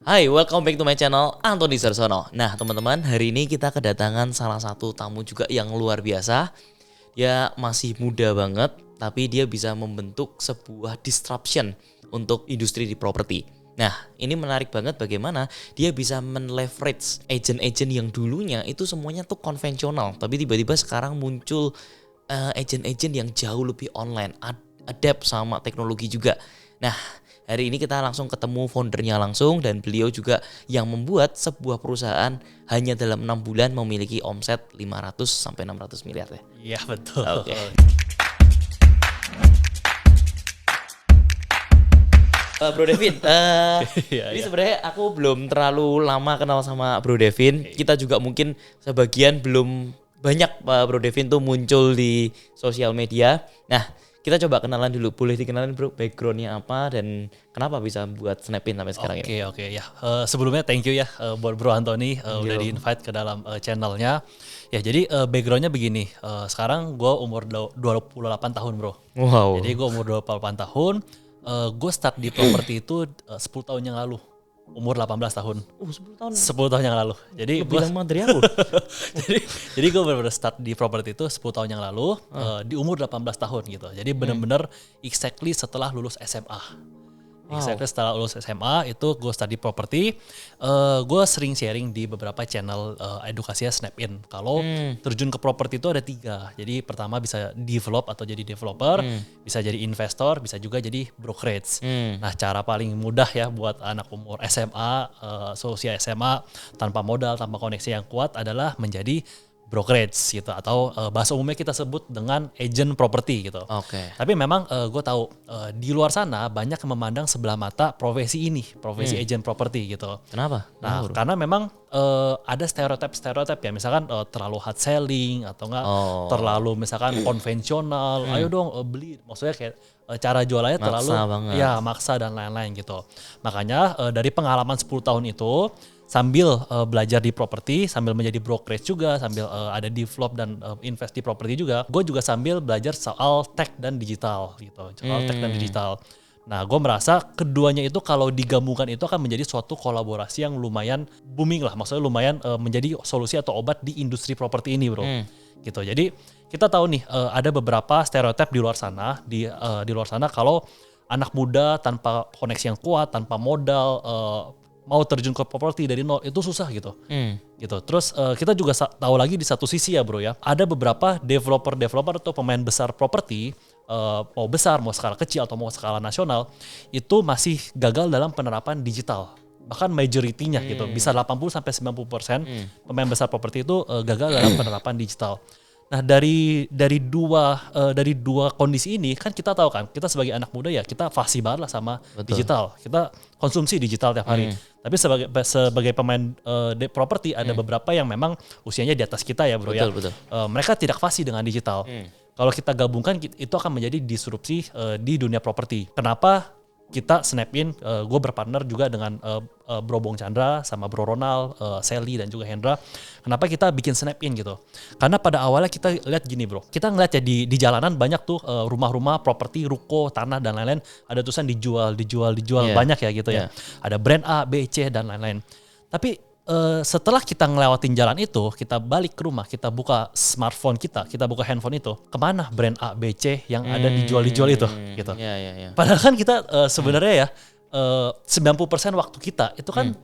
Hai, welcome back to my channel, Anthony Sarsono. Nah, teman-teman, hari ini kita kedatangan salah satu tamu juga yang luar biasa. Dia masih muda banget, tapi dia bisa membentuk sebuah disruption untuk industri di properti. Nah, ini menarik banget bagaimana dia bisa men-leverage agent-agent yang dulunya itu semuanya tuh konvensional, tapi tiba-tiba sekarang muncul agent-agent yang jauh lebih online, adapt sama teknologi juga. Nah, hari ini kita langsung ketemu foundernya langsung dan beliau juga yang membuat sebuah perusahaan hanya dalam 6 bulan memiliki omset 500 sampai 600 miliar ya. Iya betul. Oke. Bro Devin, Iya, ini iya. sebenarnya aku belum terlalu lama kenal sama Bro Devin. Kita juga mungkin sebagian belum banyak Bro Devin tuh muncul di sosial media. Nah, kita coba kenalan dulu. Boleh dikenalin bro, backgroundnya apa dan kenapa bisa buat Snapin sampai sekarang ini? Oke ya. Sebelumnya thank you ya buat Bro Anthony udah Yo. di invite ke dalam channelnya. Ya jadi backgroundnya begini. Sekarang gue umur 28 tahun bro. Wow. Jadi gue umur 28 tahun. Gue start di properti itu 10 tahun yang lalu. Umur 18 tahun. 10 tahun 10 tahun yang lalu. Jadi lebih gue lama dari aku. jadi gue benar-benar start di properti itu 10 tahun yang lalu di umur 18 tahun gitu. Jadi benar-benar exactly setelah lulus SMA. Exactly setelah lulus SMA itu gue study properti. Gue sering sharing di beberapa channel edukasinya Snapin. Kalau terjun ke properti itu ada 3. Jadi pertama bisa develop atau jadi developer, bisa jadi investor, bisa juga jadi brokerage. Nah cara paling mudah ya buat anak umur SMA, seusia SMA tanpa modal, tanpa koneksi yang kuat adalah menjadi brokerage gitu atau bahasa umumnya kita sebut dengan agent properti gitu. Oke. Tapi memang gue tahu di luar sana banyak yang memandang sebelah mata profesi ini, profesi agent property gitu. Kenapa? Nah, Bro? karena memang ada stereotip ya, misalkan terlalu hard selling atau enggak terlalu misalkan konvensional. Ayo dong beli, maksudnya kayak cara jualannya Maksa terlalu banget. ya maksa dan lain-lain gitu. Makanya dari pengalaman 10 tahun itu sambil belajar di properti, sambil menjadi brokerage juga, sambil ada develop dan invest di properti juga, gue juga sambil belajar soal tech dan digital gitu, soal tech dan digital. Nah, gue merasa keduanya itu kalau digabungkan itu akan menjadi suatu kolaborasi yang lumayan booming lah, maksudnya lumayan menjadi solusi atau obat di industri properti ini, bro. Gitu. Jadi kita tahu nih ada beberapa stereotip di luar sana, di luar sana kalau anak muda tanpa koneksi yang kuat, tanpa modal mau terjun ke properti dari nol itu susah gitu. Gitu. Terus kita juga tahu lagi di satu sisi ya bro ya, ada beberapa developer atau pemain besar properti mau besar, mau skala kecil atau mau skala nasional itu masih gagal dalam penerapan digital. Bahkan majority-nya gitu, bisa 80-90% pemain besar properti itu gagal dalam penerapan digital. Nah dari dua kondisi ini kan kita tahu kan, kita sebagai anak muda ya kita fasih banget lah sama digital, kita konsumsi digital tiap hari. Tapi sebagai pemain properti ada beberapa yang memang usianya di atas kita ya bro ya. Betul. Mereka tidak fasih dengan digital. Kalau kita gabungkan itu akan menjadi disrupsi di dunia properti. Kenapa? Kita Snapin, gue berpartner juga dengan Bro Bong Chandra sama Bro Ronald, Sally dan juga Hendra. Kenapa kita bikin Snapin gitu? Karena pada awalnya kita lihat gini bro, kita ngeliat ya di jalanan banyak tuh rumah-rumah, properti, ruko, tanah dan lain-lain. Ada tulisan dijual banyak ya gitu ya. Ada brand A, B, C dan lain-lain. Tapi setelah kita ngelewatin jalan itu, kita balik ke rumah, kita buka smartphone kita buka handphone itu, kemana brand A, B, C yang ada dijual itu gitu. Iya. Padahal kan kita sebenarnya ya 90% waktu kita itu kan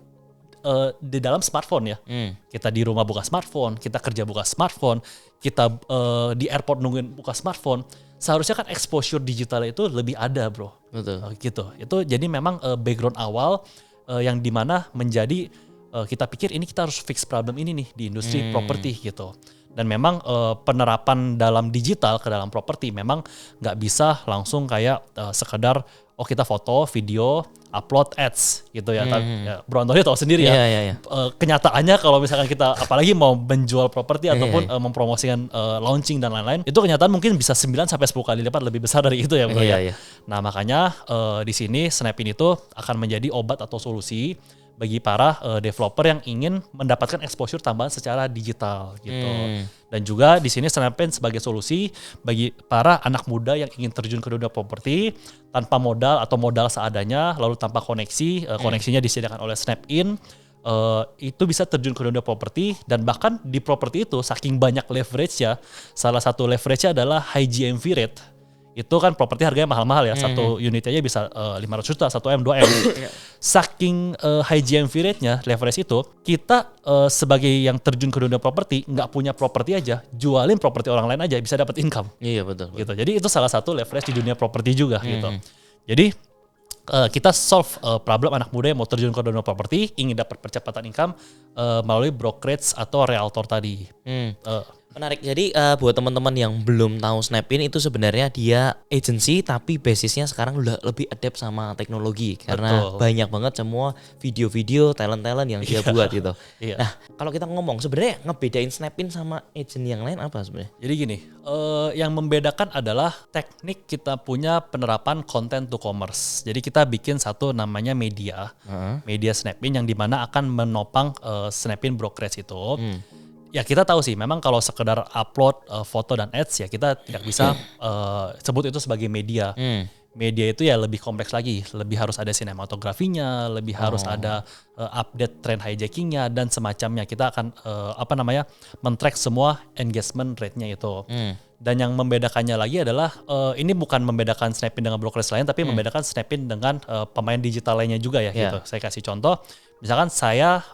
di dalam smartphone ya. Kita di rumah buka smartphone, kita kerja buka smartphone, kita di airport nungguin buka smartphone. Seharusnya kan exposure digital itu lebih ada bro. Betul. Gitu. Itu jadi memang background awal yang dimana menjadi kita pikir ini kita harus fix problem ini nih di industri properti gitu. Dan memang penerapan dalam digital ke dalam properti memang nggak bisa langsung kayak sekedar kita foto, video, upload ads gitu ya. Ya Bro Anthony tahu sendiri ya. Iya. Kenyataannya kalau misalkan kita apalagi mau menjual properti ataupun mempromosikan launching dan lain-lain, itu kenyataan mungkin bisa 9 sampai 10 kali lipat lebih besar dari itu ya bro ya. Iya. Nah makanya di sini Snapin itu akan menjadi obat atau solusi bagi para developer yang ingin mendapatkan exposure tambahan secara digital gitu. Dan juga di sini Snapin sebagai solusi bagi para anak muda yang ingin terjun ke dunia properti tanpa modal atau modal seadanya, lalu tanpa koneksi, koneksinya disediakan oleh Snapin. Itu bisa terjun ke dunia properti, dan bahkan di properti itu saking banyak leverage-nya, salah satu leverage-nya adalah high GMV rate. Itu kan properti harganya mahal-mahal ya, satu unit aja bisa 500 juta, 1M, 2M. Saking high GMV rate-nya, leverage itu, kita sebagai yang terjun ke dunia properti, nggak punya properti aja, jualin properti orang lain aja bisa dapat income. Iya betul. Gitu. Jadi itu salah satu leverage di dunia properti juga gitu. Jadi kita solve problem anak muda yang mau terjun ke dunia properti, ingin dapat percepatan income melalui brokerage atau realtor tadi. Menarik. Jadi buat teman-teman yang belum tahu Snapin itu sebenarnya dia agency tapi basisnya sekarang udah lebih adapt sama teknologi karena banyak banget semua video-video talent-talent yang dia buat gitu. Nah, kalau kita ngomong sebenarnya ngebedain Snapin sama agent yang lain apa sebenarnya? Jadi gini, yang membedakan adalah teknik kita punya penerapan content to commerce. Jadi kita bikin satu namanya media Snapin yang dimana akan menopang Snapin brokerage itu. Ya kita tahu sih, memang kalau sekedar upload foto dan ads ya kita tidak bisa sebut itu sebagai media. Media itu ya lebih kompleks lagi, lebih harus ada sinematografinya, lebih harus ada update trend hijackingnya dan semacamnya. Kita akan men-track semua engagement rate-nya itu. Dan yang membedakannya lagi adalah ini bukan membedakan Snapin dengan brokerage lain, tapi membedakan Snapin dengan pemain digital lainnya juga ya gitu. Saya kasih contoh. Misalkan saya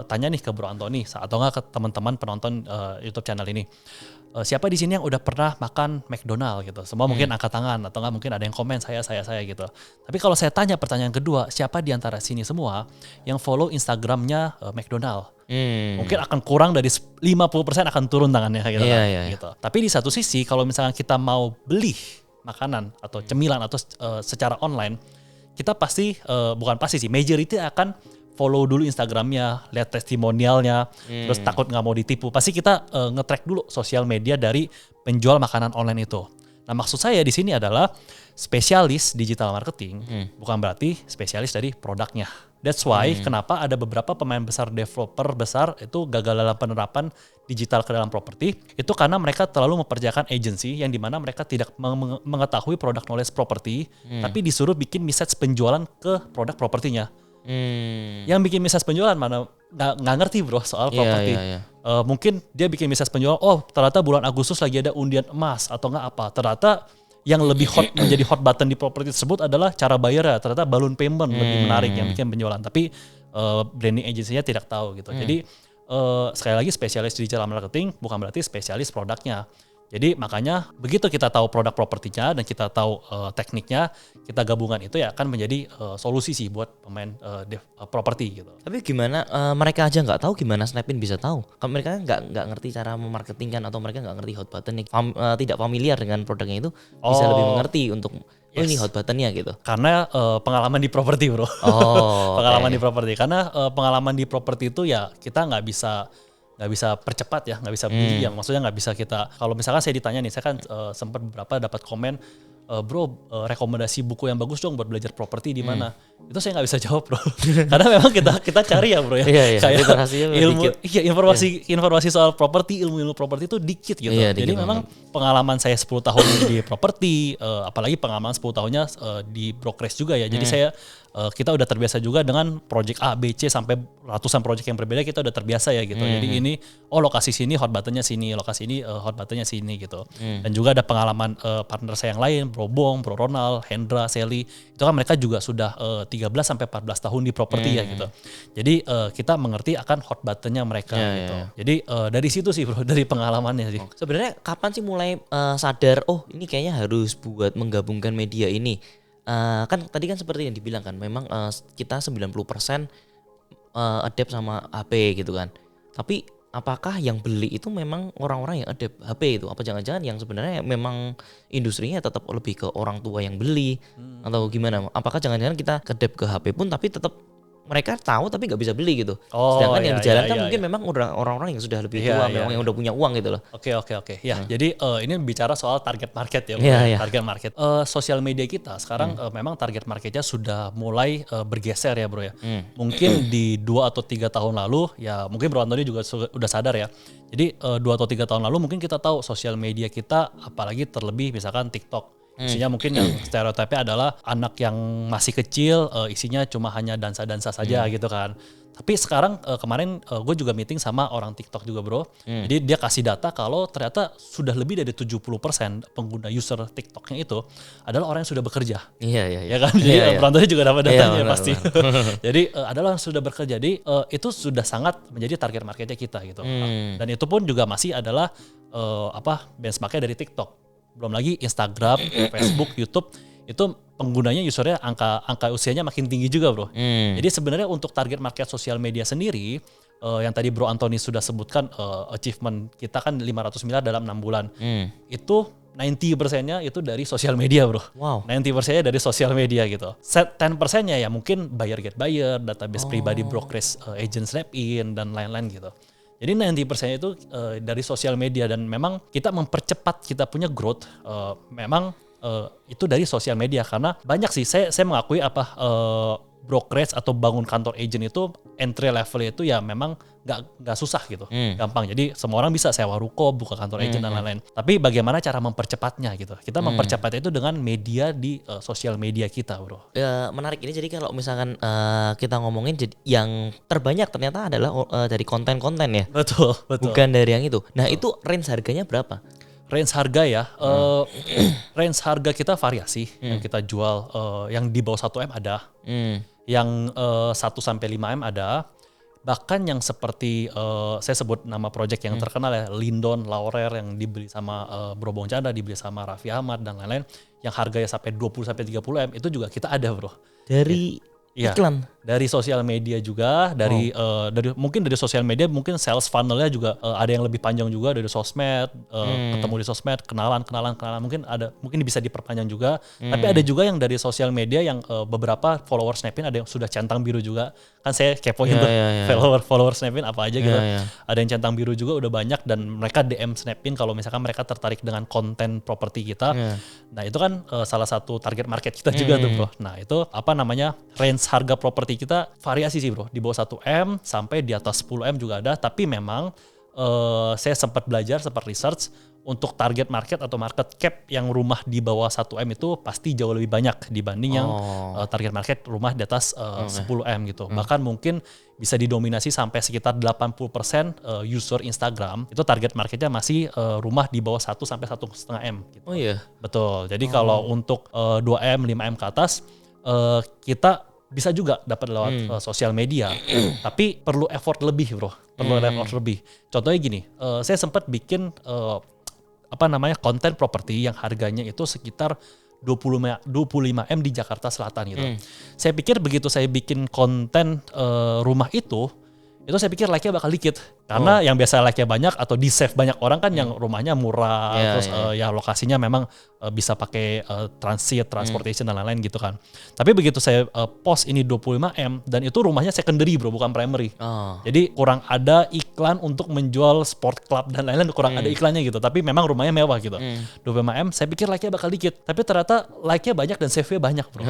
tanya nih ke Bro Antoni atau enggak ke teman-teman penonton YouTube channel ini, siapa di sini yang udah pernah makan McDonald gitu? Semua mungkin angkat tangan atau enggak mungkin ada yang komen saya gitu. Tapi kalau saya tanya pertanyaan kedua, siapa di antara sini semua yang follow Instagramnya McDonald? Mungkin akan kurang dari 50% akan turun tangannya gitu. Gitu. Tapi di satu sisi kalau misalnya kita mau beli makanan atau cemilan atau secara online, kita pasti bukan pasti sih, majority akan follow dulu Instagramnya, lihat testimonialnya, terus takut nggak mau ditipu. Pasti kita nge-track dulu sosial media dari penjual makanan online itu. Nah maksud saya di sini adalah spesialis digital marketing, bukan berarti spesialis dari produknya. That's why kenapa ada beberapa pemain besar, developer besar itu gagal dalam penerapan digital ke dalam properti, itu karena mereka terlalu mempercayakan agency yang dimana mereka tidak mengetahui produk knowledge properti, tapi disuruh bikin message penjualan ke produk propertinya. Yang bikin message penjualan mana nggak ngerti bro soal properti. Mungkin dia bikin message penjualan, oh ternyata bulan Agustus lagi ada undian emas atau nggak apa. Ternyata yang lebih hot menjadi hot button di properti tersebut adalah cara bayar ya. Ternyata balloon payment lebih menarik yang bikin penjualan. Tapi branding agency-nya tidak tahu gitu. Jadi sekali lagi spesialis digital marketing bukan berarti spesialis produknya. Jadi makanya begitu kita tahu produk propertinya dan kita tahu tekniknya, kita gabungan itu ya akan menjadi solusi sih buat pemain properti gitu. Tapi gimana mereka aja nggak tahu gimana Snapin bisa tahu? Kalau mereka nggak ngerti cara memarketingkan atau mereka nggak ngerti hot button nih, tidak familiar dengan produknya itu bisa lebih mengerti untuk ini hot buttonnya gitu. Karena pengalaman di properti bro. Pengalaman di properti. Karena pengalaman di properti itu ya kita nggak bisa percepat ya, nggak bisa beli yang maksudnya nggak bisa kita, kalau misalkan saya ditanya nih, saya kan sempat beberapa dapat komen, bro rekomendasi buku yang bagus dong buat belajar properti di mana? Itu saya nggak bisa jawab bro, karena memang kita cari ya bro ya, kayak informasi soal properti, ilmu properti itu dikit gitu. Jadi memang pengalaman saya 10 tahun di properti, apalagi pengalaman 10 tahunnya di brokerage juga ya, jadi saya kita udah terbiasa juga dengan project A, B, C sampai ratusan project yang berbeda, kita udah terbiasa ya gitu. Jadi ini lokasi sini hot buttonnya sini, lokasi ini hot buttonnya sini gitu. Dan juga ada pengalaman partner saya yang lain, Bro Bong, Bro Ronald, Hendra, Sally, itu kan mereka juga sudah 13 sampai 14 tahun di properti ya gitu. Jadi kita mengerti akan hot buttonnya mereka gitu. Jadi dari situ sih bro, dari pengalamannya sih. Sebenarnya kapan sih mulai sadar, oh ini kayaknya harus buat menggabungkan media ini? Kan tadi kan seperti yang dibilang kan, memang kita 90% adapt sama HP gitu kan. Tapi apakah yang beli itu memang orang-orang yang adapt HP itu? Apa jangan-jangan yang sebenarnya memang industrinya tetap lebih ke orang tua yang beli atau gimana? Apakah jangan-jangan kita adapt ke HP pun tapi tetap mereka tahu tapi nggak bisa beli gitu. Oh, Sedangkan yang iya, dijalankan iya, mungkin iya. memang udah orang-orang yang sudah lebih Iya, tua, iya, memang yang iya. udah punya uang gitu loh. Oke. Ya, jadi ini bicara soal target market ya, Bro. Iya, Ya. iya. Target market. Sosial media kita sekarang memang target marketnya sudah mulai bergeser ya, Bro ya. Mungkin di 2 atau 3 tahun lalu ya, mungkin Bro Antoni juga udah sadar ya. Jadi 2 atau 3 tahun lalu mungkin kita tahu sosial media kita, apalagi terlebih misalkan TikTok. Isinya mungkin yang stereotipnya adalah anak yang masih kecil, isinya cuma hanya dansa-dansa saja gitu kan. Tapi sekarang kemarin gue juga meeting sama orang TikTok juga, Bro. Jadi dia kasih data kalau ternyata sudah lebih dari 70% pengguna user TikToknya itu adalah orang yang sudah bekerja. Iya, iya, iya. Ya kan, jadi Iya, iya. Bro Antoni juga dapat Iya, datanya benar, pasti. Jadi adalah yang sudah bekerja, jadi itu sudah sangat menjadi target marketnya kita gitu. Dan itu pun juga masih adalah benchmarknya dari TikTok. Belum lagi Instagram, Facebook, YouTube itu penggunanya usernya angka usianya makin tinggi juga, Bro. Jadi sebenarnya untuk target market sosial media sendiri yang tadi Bro Antoni sudah sebutkan achievement kita kan 500 miliar dalam 6 bulan. Itu 90%-nya itu dari sosial media, Bro. Wow. 90%-nya dari sosial media gitu. Set 10%-nya ya mungkin buyer get buyer, database pribadi brokerage agent Snap-in dan lain-lain gitu. Jadi 90% itu dari sosial media dan memang kita mempercepat kita punya growth memang itu dari sosial media karena banyak sih saya mengakui brokerage atau bangun kantor agent itu entry level itu ya memang nggak susah gitu, gampang. Jadi semua orang bisa sewa ruko, buka kantor agent dan lain-lain. Tapi bagaimana cara mempercepatnya gitu? Kita mempercepatnya itu dengan media di sosial media kita, Bro. Ya, menarik ini. Jadi kalau misalkan kita ngomongin yang terbanyak ternyata adalah dari konten-konten ya. Betul. Bukan dari yang itu. Nah, itu range harganya berapa? Range harga ya, range harga kita variasi yang kita jual, yang di bawah 1M ada, yang 1 sampai 5M ada, bahkan yang seperti saya sebut nama project yang terkenal ya, Lindon, Laurer yang dibeli sama Bro Bong Chandra, dibeli sama Raffi Ahmad dan lain-lain, yang harganya sampai 20 sampai 30M itu juga kita ada, Bro. Dari iklan? Dari sosial media juga, dari mungkin dari sosial media mungkin sales funnelnya juga ada yang lebih panjang juga dari sosmed, ketemu di sosmed, kenalan mungkin bisa diperpanjang juga. Tapi ada juga yang dari sosial media yang beberapa follower Snap-in ada yang sudah centang biru juga. Kan saya kepoin tuh follower Snap-in apa aja gitu. Ada yang centang biru juga udah banyak dan mereka DM Snap-in kalau misalkan mereka tertarik dengan konten properti kita. Nah, itu kan salah satu target market kita juga tuh, Bro. Nah, itu range harga properti kita variasi sih, Bro. Di bawah 1M sampai di atas 10M juga ada. Tapi memang saya sempat research untuk target market atau market cap yang rumah di bawah 1M itu pasti jauh lebih banyak dibanding yang target market rumah di atas 10M gitu. Bahkan mungkin bisa didominasi sampai sekitar 80% user Instagram itu target marketnya masih rumah di bawah 1 sampai 1,5M gitu. Oh iya. Betul. Jadi kalau untuk 2M, 5M ke atas kita bisa juga dapat lewat sosial media, tapi perlu effort lebih, Bro. Contohnya gini, saya sempat bikin konten properti yang harganya itu sekitar 25M di Jakarta Selatan gitu. Saya pikir begitu saya bikin konten rumah itu saya pikir like-nya bakal dikit. Karena yang biasa like-nya banyak atau di-save banyak orang kan yang rumahnya murah, terus lokasinya memang bisa pakai transportation dan lain-lain gitu kan. Tapi begitu saya post ini 25M dan itu rumahnya secondary, Bro, bukan primary. Jadi kurang ada iklan untuk menjual sport club dan lain-lain, kurang ada iklannya gitu. Tapi memang rumahnya mewah gitu. 25M saya pikir like-nya bakal dikit. Tapi ternyata like-nya banyak dan save-nya banyak, Bro.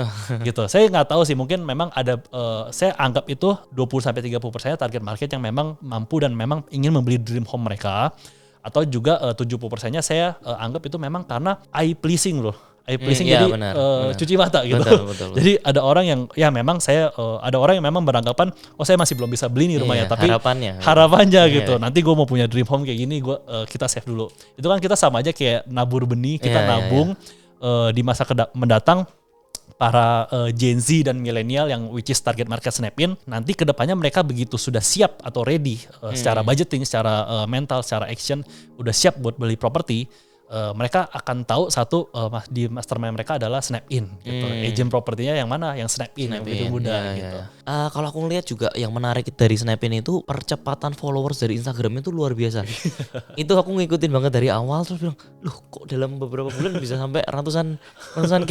Gitu. Saya nggak tahu sih, mungkin memang ada saya anggap itu 20-30% target market yang memang mampu dan memang ingin membeli dream home mereka, atau juga 70%-nya saya anggap itu memang karena eye pleasing, Bro. Eye pleasing jadi benar. Cuci mata gitu. Betul. Jadi ada orang yang memang ada orang yang memang beranggapan saya masih belum bisa beli nih rumahnya, tapi harapannya gitu. Nanti gue mau punya dream home kayak gini, kita save dulu. Itu kan kita sama aja kayak nabur benih, kita nabung di masa mendatang. Para Gen Z dan milenial yang which is target market Snap-in, nanti kedepannya mereka begitu sudah siap atau ready secara budgeting, secara mental, secara action, udah siap buat beli properti, mereka akan tahu di mastermind mereka adalah Snap-in gitu. Agent propertinya yang mana? Yang Snap-in yang begitu mudah gitu. Kalau aku ngeliat juga yang menarik dari Snap-in itu percepatan followers dari Instagram itu luar biasa. Itu aku ngikutin banget dari awal terus bilang, loh kok dalam beberapa bulan bisa sampai ratusan K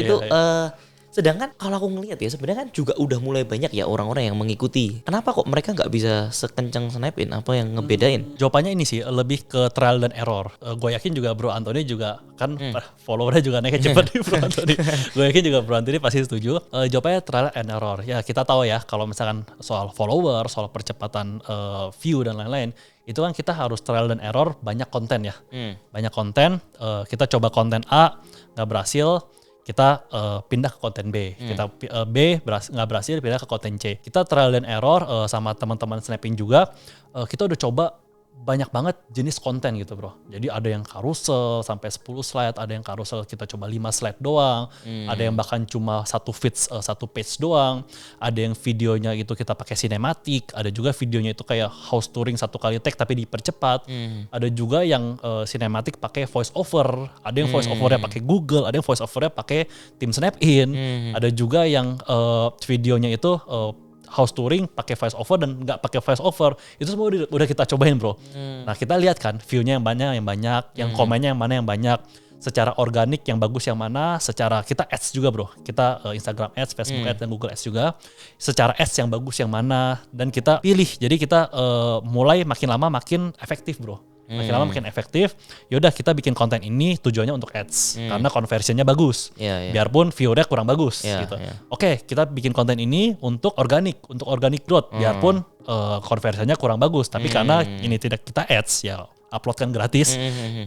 itu Sedangkan kalau aku ngelihat ya sebenarnya kan juga udah mulai banyak ya orang-orang yang mengikuti. Kenapa kok mereka nggak bisa sekencang Snapin? Apa yang ngebedain? Jawabannya ini sih lebih ke trial dan error. Gue yakin juga Bro Anthony juga kan followernya juga naiknya cepet nih Bro Anthony. Gue yakin juga Bro Anthony pasti setuju. Jawabannya trial and error. Ya kita tahu ya kalau misalkan soal follower, soal percepatan view dan lain-lain, itu kan kita harus trial dan error banyak konten ya. Banyak konten, kita coba konten A, nggak berhasil, kita pindah ke konten B. Kita nggak berhasil, pindah ke konten C. Kita trial dan error sama teman-teman Snapin juga. Kita udah coba banyak banget jenis konten gitu bro. Jadi ada yang carousel sampai 10 slide, ada yang carousel kita coba 5 slide doang, ada yang bahkan cuma satu feeds, satu page doang, ada yang videonya itu kita pakai sinematik, ada juga videonya itu kayak house touring satu kali take tapi dipercepat, ada juga yang sinematik pakai voice over, ada yang voice overnya pakai Google, ada yang voice overnya pakai tim Snapin, ada juga yang videonya itu house touring pakai voice over dan nggak pakai voice over, itu semua udah kita cobain bro. Nah kita lihat kan viewnya yang banyak, yang komennya yang mana yang banyak, secara organik yang bagus yang mana, secara kita ads juga bro, kita Instagram ads, Facebook ads dan Google ads juga, secara ads yang bagus yang mana dan kita pilih. Jadi kita mulai makin lama makin efektif bro. Makin lama makin efektif. Yaudah kita bikin konten ini tujuannya untuk ads karena conversionnya bagus. Biarpun viewernya kurang bagus gitu. Oke, kita bikin konten ini untuk organic growth. Biarpun conversionnya kurang bagus, tapi karena ini tidak kita ads ya upload kan gratis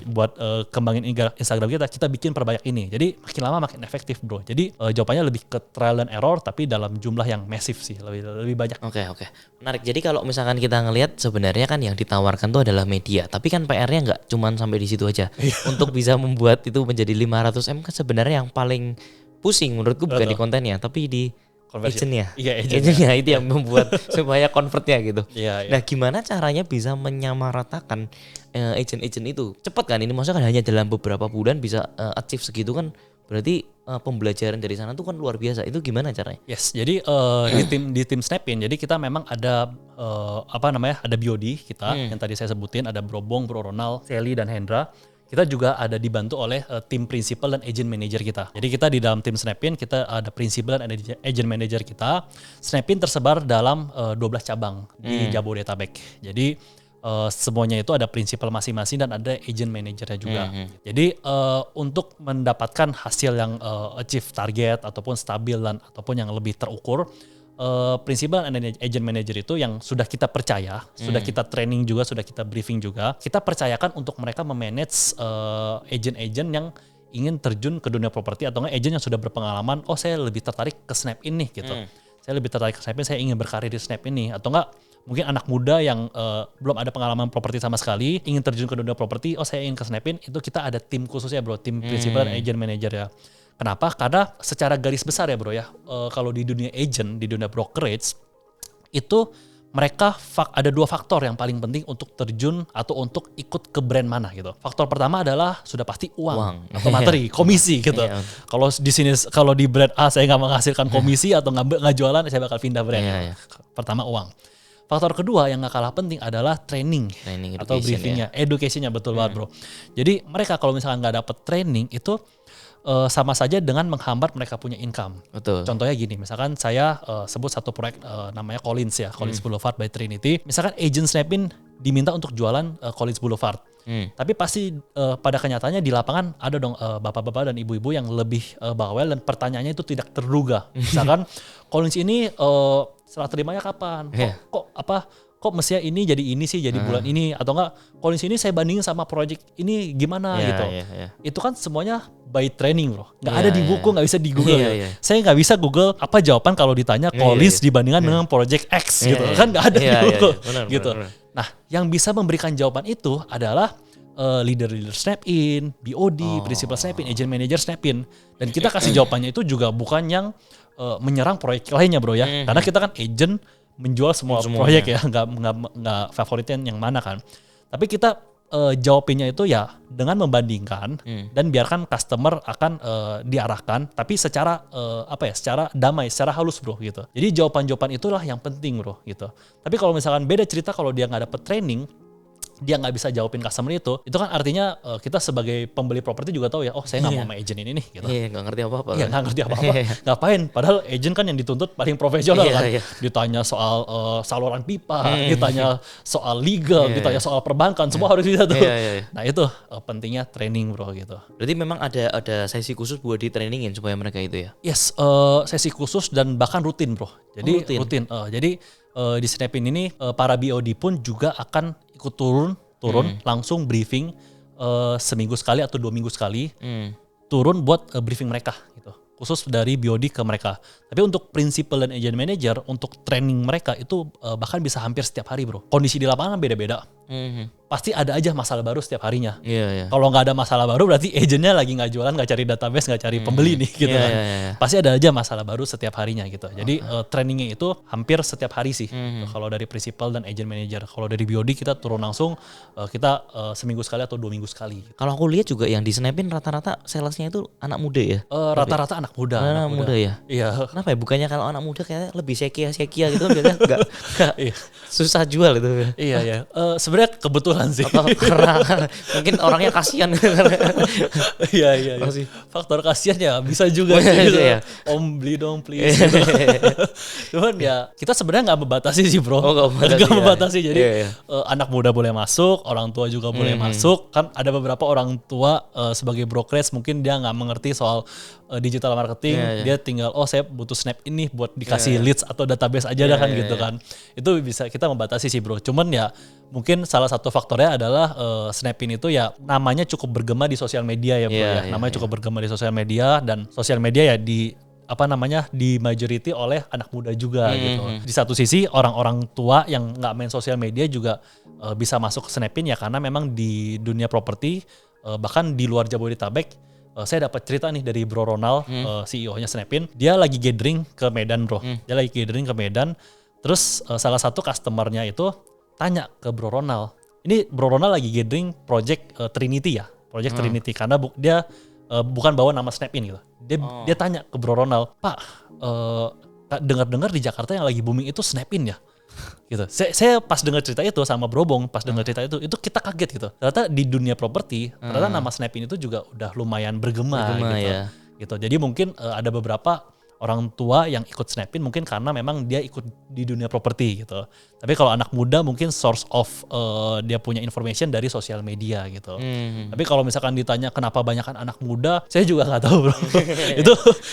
buat kembangin Instagram kita bikin perbanyak ini. Jadi makin lama makin efektif bro. Jadi jawabannya lebih ke trial dan error tapi dalam jumlah yang massive sih, lebih banyak. Oke. Menarik. Jadi kalau misalkan kita ngelihat sebenarnya kan yang ditawarkan tuh adalah media. Tapi kan PR-nya nggak cuman sampai di situ aja. Untuk bisa membuat itu menjadi 500M kan sebenarnya yang paling pusing menurutku bukan di kontennya tapi di agentnya. Agentnya itu yang membuat supaya convertnya gitu. Nah gimana caranya bisa menyamaratakan agent-agent itu? Cepat kan ini, maksudnya kan hanya dalam beberapa bulan bisa achieve segitu kan, berarti pembelajaran dari sana tuh kan luar biasa. Itu gimana caranya? Yes, jadi di tim Snapin, jadi kita memang ada ada BOD kita yang tadi saya sebutin, ada Bro Bong, Bro Ronald, Sally dan Hendra. Kita juga ada dibantu oleh tim principal dan agent manager kita. Jadi kita di dalam tim Snapin, kita ada principal dan agent manager kita. Snapin tersebar dalam 12 cabang di Jabodetabek. Jadi semuanya itu ada principal masing-masing dan ada agent managernya juga. Jadi untuk mendapatkan hasil yang achieve target ataupun stabil dan ataupun yang lebih terukur, principal and agent manager itu yang sudah kita percaya, sudah kita training juga, sudah kita briefing juga, kita percayakan untuk mereka memanage agent-agent yang ingin terjun ke dunia properti atau enggak agent yang sudah berpengalaman, oh saya lebih tertarik ke Snap ini gitu. Saya lebih tertarik ke Snap ini, saya ingin berkarir di Snap ini, atau enggak mungkin anak muda yang belum ada pengalaman properti sama sekali, ingin terjun ke dunia properti, oh saya ingin ke Snapin, itu kita ada tim khusus ya bro, tim principal dan agent manager ya. Kenapa? Karena secara garis besar ya bro ya, kalau di dunia agent, di dunia brokerage, itu mereka ada dua faktor yang paling penting untuk terjun atau untuk ikut ke brand mana gitu. Faktor pertama adalah sudah pasti uang atau materi, komisi gitu. Kalau di sini, kalau di brand A saya nggak menghasilkan komisi atau nggak jualan, saya bakal pindah brand. Pertama uang. Faktor kedua yang gak kalah penting adalah training atau briefingnya, educationnya betul banget bro. Jadi mereka kalau misalkan gak dapet training itu sama saja dengan menghambat mereka punya income. Betul. Contohnya gini, misalkan saya sebut satu proyek namanya Collins ya, Collins Boulevard by Trinity. Misalkan agent Snapin diminta untuk jualan Collins Boulevard. Tapi pasti pada kenyataannya di lapangan ada dong bapak-bapak dan ibu-ibu yang lebih bawel dan pertanyaannya itu tidak terduga. Misalkan Collins ini serah terimanya kapan? Kok mestinya ini jadi ini sih, jadi bulan ini, atau enggak Collins ini saya bandingin sama project ini gimana gitu. Itu kan semuanya by training bro, nggak ada di buku, nggak bisa di Google. Saya nggak bisa Google apa jawaban kalau ditanya Collins dibandingkan dengan project X gitu, kan nggak ada di buku gitu. Nah, yang bisa memberikan jawaban itu adalah leader-leader Snapin, BOD, principal Snapin, agent manager Snapin, dan kita kasih jawabannya itu juga bukan yang menyerang proyek lainnya bro ya, karena kita kan agent menjual semua proyek ya, nggak favoritin yang mana kan. Tapi kita jawabinnya itu ya dengan membandingkan dan biarkan customer akan diarahkan, tapi secara secara damai, secara halus bro gitu. Jadi jawaban-jawaban itulah yang penting bro gitu. Tapi kalau misalkan beda cerita kalau dia nggak dapet training, dia nggak bisa jawabin customer itu kan artinya kita sebagai pembeli properti juga tahu ya, oh saya nggak mau sama agent ini nih gitu. Iya, nggak ngerti apa-apa. Iya, nggak ngerti apa-apa. Ngapain? Padahal agent kan yang dituntut paling profesional kan. Ditanya soal saluran pipa, ditanya soal legal, ditanya soal perbankan, semua harus bisa tuh. Nah itu pentingnya training bro gitu. Berarti memang ada sesi khusus buat di trainingin supaya mereka itu ya? Yes, sesi khusus dan bahkan rutin bro. Jadi rutin. Jadi di Snapin ini para BOD pun juga akan ikut turun langsung briefing seminggu sekali atau 2 minggu sekali. Turun buat briefing mereka gitu. Khusus dari BOD ke mereka. Tapi untuk principal dan agent manager untuk training mereka itu bahkan bisa hampir setiap hari bro. Kondisi di lapangan beda-beda. Pasti ada aja masalah baru setiap harinya. Kalau nggak ada masalah baru berarti agentnya lagi nggak jualan, nggak cari database, nggak cari pembeli nih gitu kan. Pasti ada aja masalah baru setiap harinya gitu. Jadi trainingnya itu hampir setiap hari sih. Kalau dari principal dan agent manager. Kalau dari BOD kita turun langsung kita seminggu sekali atau 2 minggu sekali. Gitu. Kalau aku lihat juga yang di Snapin rata-rata salesnya itu anak muda ya? Rata-rata anak muda. Anak muda ya? Iya. Kenapa ya? Bukannya kalau anak muda kayaknya lebih sekia gitu biasanya nggak susah jual itu. Iya. Sebenarnya kebetulan sih. Karena mungkin orangnya kasihan. Iya. Faktor kasihan ya bisa juga sih. Gitu. Om beli dong please. Gitu. Cuman ya kita sebenarnya nggak membatasi sih bro. Nggak membatasi. Jadi anak muda boleh masuk, orang tua juga boleh masuk. Kan ada beberapa orang tua sebagai brokerage mungkin dia nggak mengerti soal digital marketing. Dia tinggal saya butuh Snap ini buat dikasih leads atau database aja dah kan gitu kan. Itu bisa kita membatasi sih bro. Cuman ya mungkin salah satu faktornya adalah Snapin itu ya namanya cukup bergema di sosial media ya bro ya. Namanya cukup bergema di sosial media dan sosial media ya di majority oleh anak muda juga gitu. Di satu sisi orang-orang tua yang nggak main sosial media juga bisa masuk ke Snapin ya karena memang di dunia properti bahkan di luar Jabodetabek saya dapat cerita nih dari Bro Ronald, CEO-nya Snapin. Dia lagi gathering ke Medan bro. Dia lagi gathering ke Medan. Terus salah satu customernya itu tanya ke Bro Ronald. Ini Bro Ronald lagi gathering project Trinity ya. Project Trinity. Karena dia bukan bawa nama Snapin gitu. Dia tanya ke Bro Ronald, Pak, dengar-dengar di Jakarta yang lagi booming itu Snapin ya? Gitu. Saya pas dengar cerita itu sama Brobong, pas dengar cerita itu kita kaget gitu. Ternyata di dunia properti, ternyata nama Snapin itu juga udah lumayan bergema gitu. Ya. Gitu. Jadi mungkin ada beberapa orang tua yang ikut Snapin mungkin karena memang dia ikut di dunia properti gitu. Tapi kalau anak muda mungkin source of dia punya information dari sosial media gitu. Tapi kalau misalkan ditanya kenapa banyakan anak muda, saya juga nggak tahu bro.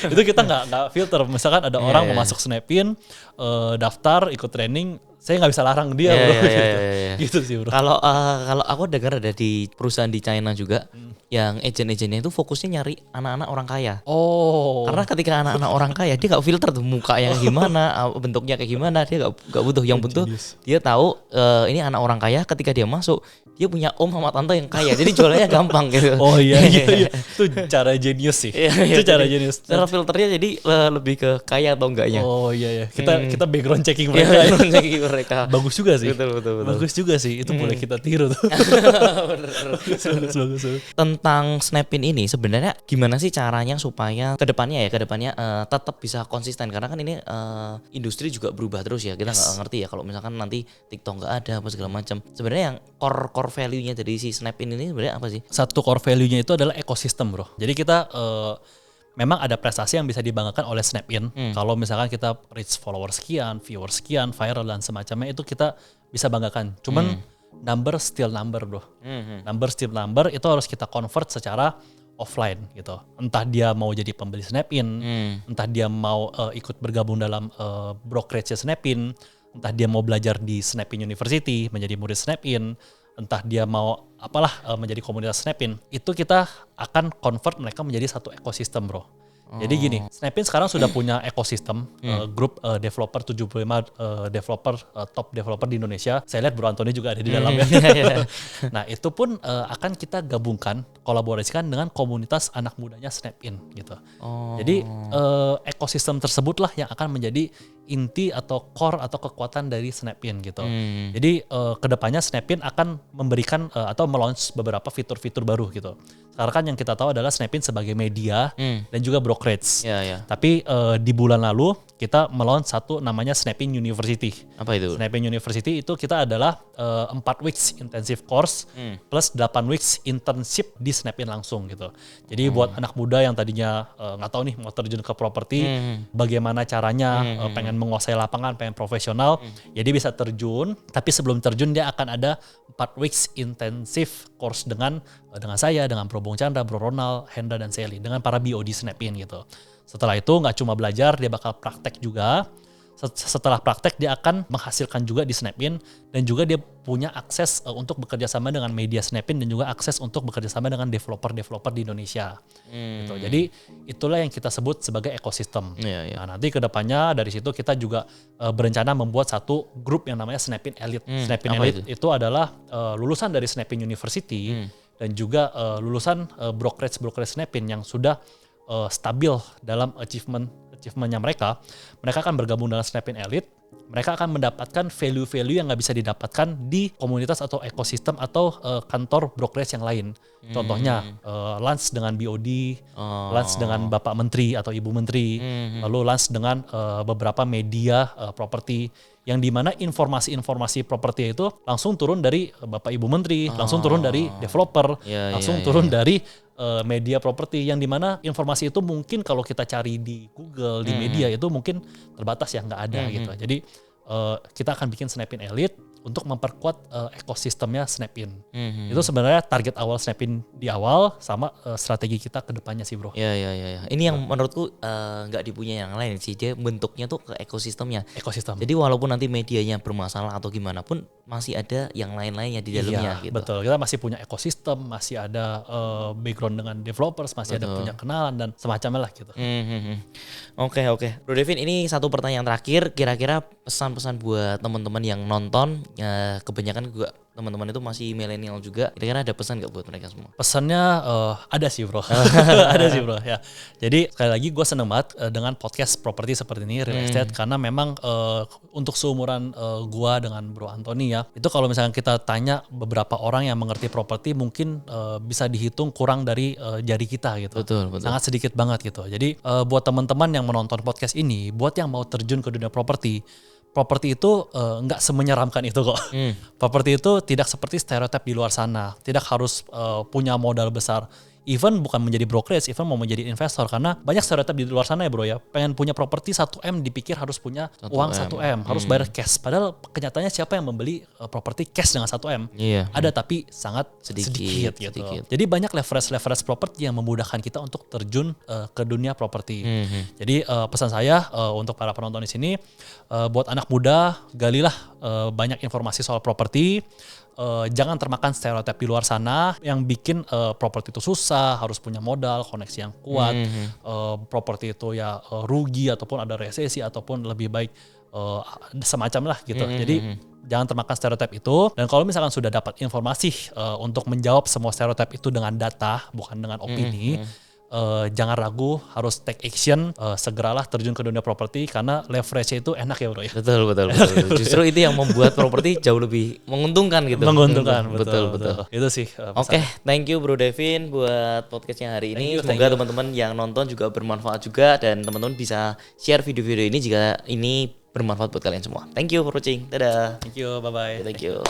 itu kita nggak filter. Misalkan ada orang mau masuk Snapin, daftar ikut training, saya nggak bisa larang dia bro. Gitu sih bro. Kalau aku dengar ada di perusahaan di China juga yang agent-agentnya itu fokusnya nyari anak-anak orang kaya. Karena ketika anak-anak orang kaya dia nggak filter tuh mukanya gimana, bentuknya kayak gimana, dia nggak butuh. Yang butuh dia tahu ini anak orang kaya. Ketika dia masuk dia punya om sama tante yang kaya, jadi jualannya gampang gitu. Iya. Itu cara jenius sih. Itu cara jenius. Cara filternya jadi lebih ke kaya atau enggaknya. Iya. Kita background checking mereka. Background checking mereka. Bagus juga sih. Betul. Bagus juga sih. Itu boleh kita tiru tuh. Bagus. Tentang Snapin ini sebenarnya gimana sih caranya supaya kedepannya tetap bisa konsisten, karena kan ini industri juga berubah terus ya. Kita nggak ngerti ya kalau misalkan nanti TikTok nggak ada apa segala macam. Sebenarnya yang core value-nya dari si Snapin ini sebenarnya apa sih? Satu core value-nya itu adalah ekosistem bro. Jadi kita memang ada prestasi yang bisa dibanggakan oleh Snapin. Kalau misalkan kita reach followers sekian, viewers sekian, viral dan semacamnya itu kita bisa banggakan. Cuman number still number bro. Number still number itu harus kita convert secara offline gitu. Entah dia mau jadi pembeli Snapin, entah dia mau ikut bergabung dalam brokerage Snapin, entah dia mau belajar di Snapin University, menjadi murid Snapin, entah dia mau menjadi komunitas Snapin, itu kita akan convert mereka menjadi satu ekosistem bro. Jadi gini, Snapin sekarang sudah punya ekosistem grup developer 75 developer top developer di Indonesia. Saya lihat Bro Antoni juga ada di dalamnya. Nah itu pun akan kita gabungkan, kolaborasikan dengan komunitas anak mudanya Snapin gitu. Jadi ekosistem tersebutlah yang akan menjadi inti atau core atau kekuatan dari Snapin gitu. Jadi kedepannya Snapin akan memberikan atau meluncur beberapa fitur-fitur baru gitu. Sekarang kan yang kita tahu adalah Snapin sebagai media dan juga brokerage brokerage. Ya. Tapi di bulan lalu kita melaunch satu namanya Snapin University. Apa itu? Snapin University itu kita adalah 4 weeks intensive course plus 8 weeks internship di Snapin langsung gitu. Jadi buat anak muda yang tadinya nggak tahu nih mau terjun ke properti, bagaimana caranya pengen menguasai lapangan, pengen profesional, ya dia bisa terjun. Tapi sebelum terjun dia akan ada 4 weeks intensive course dengan saya, dengan Bro Bung Chandra, Bro Ronald, Hendra dan Sally, dengan para BOD Snapin gitu. Setelah itu nggak cuma belajar, dia bakal praktek juga. Setelah praktek dia akan menghasilkan juga di Snapin dan juga dia punya akses untuk bekerja sama dengan media Snapin dan juga akses untuk bekerja sama dengan developer-developer di Indonesia. Gitu. Jadi itulah yang kita sebut sebagai ekosistem. Iya. Nah, nanti kedepannya dari situ kita juga berencana membuat satu grup yang namanya Snapin Elite. Snapin Elite itu adalah lulusan dari Snapin University dan juga lulusan brokerage Snapin yang sudah stabil dalam achievementnya mereka akan bergabung dengan Snapin Elite. Mereka akan mendapatkan value-value yang nggak bisa didapatkan di komunitas atau ekosistem atau kantor brokerage yang lain. Contohnya lunch dengan BOD, lunch dengan Bapak Menteri atau Ibu Menteri, lalu lunch dengan beberapa media properti, yang dimana informasi-informasi properti itu langsung turun dari Bapak Ibu Menteri, langsung turun dari developer, langsung turun dari media properti, yang dimana informasi itu mungkin kalau kita cari di Google, di media itu mungkin terbatas ya, nggak ada gitu. Jadi kita akan bikin Snapin Elite untuk memperkuat ekosistemnya Snapin. Itu sebenarnya target awal Snapin di awal sama strategi kita ke depannya sih, Bro. Ya. Ini yang menurutku nggak dipunya yang lain sih. Dia bentuknya tuh ke ekosistemnya. Ekosistem. Jadi walaupun nanti medianya bermasalah atau gimana pun masih ada yang lain-lainnya di dalamnya gitu. Betul. Kita masih punya ekosistem, masih ada background dengan developers, masih ada punya kenalan dan semacamnya lah gitu. Oke. Bro Devin, ini satu pertanyaan terakhir. Kira-kira pesan-pesan buat teman-teman yang nonton, kebanyakan juga teman-teman itu masih milenial juga. Kira-kira ada pesan gak buat mereka semua? Pesannya ada sih, Bro. Ada sih, Bro. Ya. Jadi sekali lagi gue seneng banget dengan podcast properti seperti ini, real estate, karena memang untuk seumuran gue dengan Bro Anthony ya, itu kalau misalnya kita tanya beberapa orang yang mengerti properti mungkin bisa dihitung kurang dari jari kita gitu. Betul. Sangat sedikit banget gitu. Jadi buat teman-teman yang menonton podcast ini, buat yang mau terjun ke dunia properti itu nggak semenyeramkan itu kok. Properti itu tidak seperti stereotip di luar sana. Tidak harus punya modal besar. Even bukan menjadi brokerage, even mau menjadi investor. Karena banyak stereotip di luar sana ya, Bro ya. Pengen punya properti 1M dipikir harus punya uang 1M. Harus bayar cash. Padahal kenyataannya siapa yang membeli properti cash dengan 1M? Iya. Ada tapi sangat sedikit gitu. Jadi banyak leverage properti yang memudahkan kita untuk terjun ke dunia properti. Jadi pesan saya untuk para penonton di sini, buat anak muda, galilah banyak informasi soal properti. Jangan termakan stereotip di luar sana yang bikin properti itu susah, harus punya modal, koneksi yang kuat, properti itu ya rugi ataupun ada resesi ataupun lebih baik semacam lah gitu. Jadi jangan termakan stereotip itu, dan kalau misalkan sudah dapat informasi untuk menjawab semua stereotip itu dengan data, bukan dengan opini, jangan ragu, harus take action, segeralah terjun ke dunia properti karena leverage-nya itu enak ya, Bro ya. Betul. Justru itu yang membuat properti jauh lebih menguntungkan gitu. Menguntungkan, betul. Itu sih. Oke, thank you Bro Devin buat podcastnya hari ini. Semoga teman-teman yang nonton juga bermanfaat juga, dan teman-teman bisa share video-video ini jika ini bermanfaat buat kalian semua. Thank you for watching. Dadah. Thank you, bye-bye. Thank you.